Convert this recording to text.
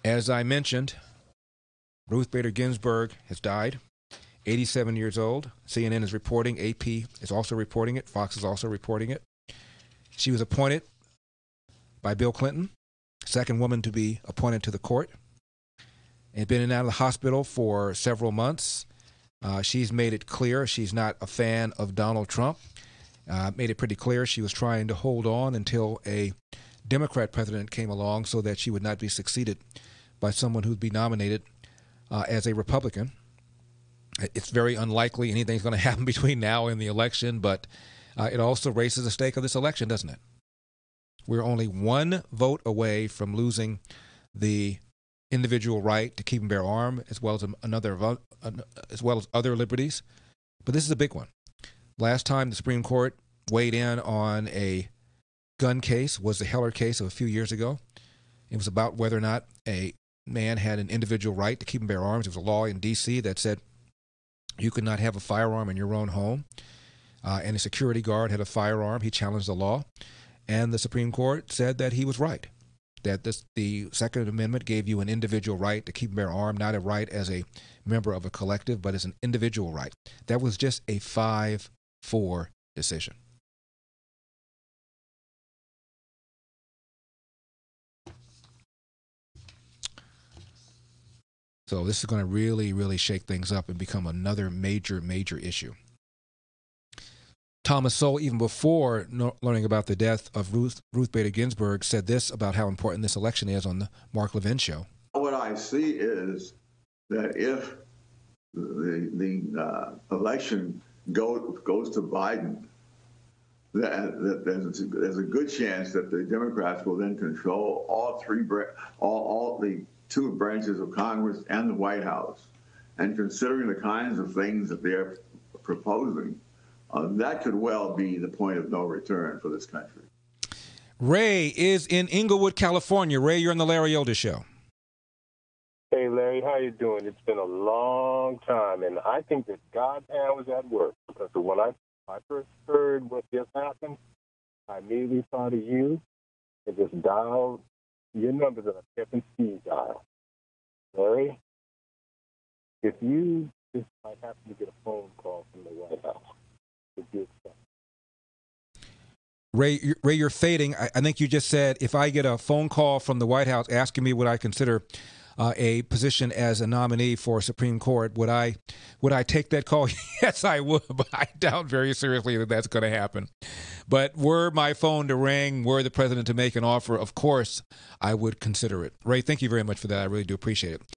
As I mentioned, Ruth Bader Ginsburg has died, 87 years old. CNN is reporting, AP is also reporting it, Fox is also reporting it. She was appointed by Bill Clinton, second woman to be appointed to the court, and been in and out of the hospital for several months. She's made it clear she's not a fan of Donald Trump. Made it pretty clear she was trying to hold on until a Democrat president came along so that she would not be succeeded by someone who'd be nominated as a Republican. It's very unlikely anything's going to happen between now and the election, but it also raises the stake of this election, doesn't it? We're only one vote away from losing the individual right to keep and bear arms, as well as other liberties. But this is a big one. Last time the Supreme Court weighed in on a gun case was the Heller case of a few years ago. It was about whether or not a man had an individual right to keep and bear arms. It was a law in D.C. that said you could not have a firearm in your own home. And a security guard had a firearm. He challenged the law. And the Supreme Court said that he was right, that the Second Amendment gave you an individual right to keep and bear arms, not a right as a member of a collective, but as an individual right. That was just a 5-4 decision. So this is going to really, really shake things up and become another major, major issue. Thomas Sowell, even before learning about the death of Ruth Bader Ginsburg, said this about how important this election is on the Mark Levin show. What I see is that if the election goes to Biden, that there's a good chance that the Democrats will then control all the two branches of Congress and the White House. And considering the kinds of things that they're proposing, that could well be the point of no return for this country. Ray is in Inglewood, California. Ray, you're on the Larry Elder Show. Hey, Larry, how you doing? It's been a long time, and I think that God's hand was at work, because when I first heard what just happened, I immediately thought of you and just dialed your number that I kept in speed dial. Larry, if you just might happen to get a phone call from the White House, would you accept? Ray, you're fading. I think you just said, if I get a phone call from the White House asking me would I consider a position as a nominee for Supreme Court, would I take that call? Yes, I would, but I doubt very seriously that that's going to happen. But were my phone to ring, were the president to make an offer, of course, I would consider it. Ray, thank you very much for that. I really do appreciate it.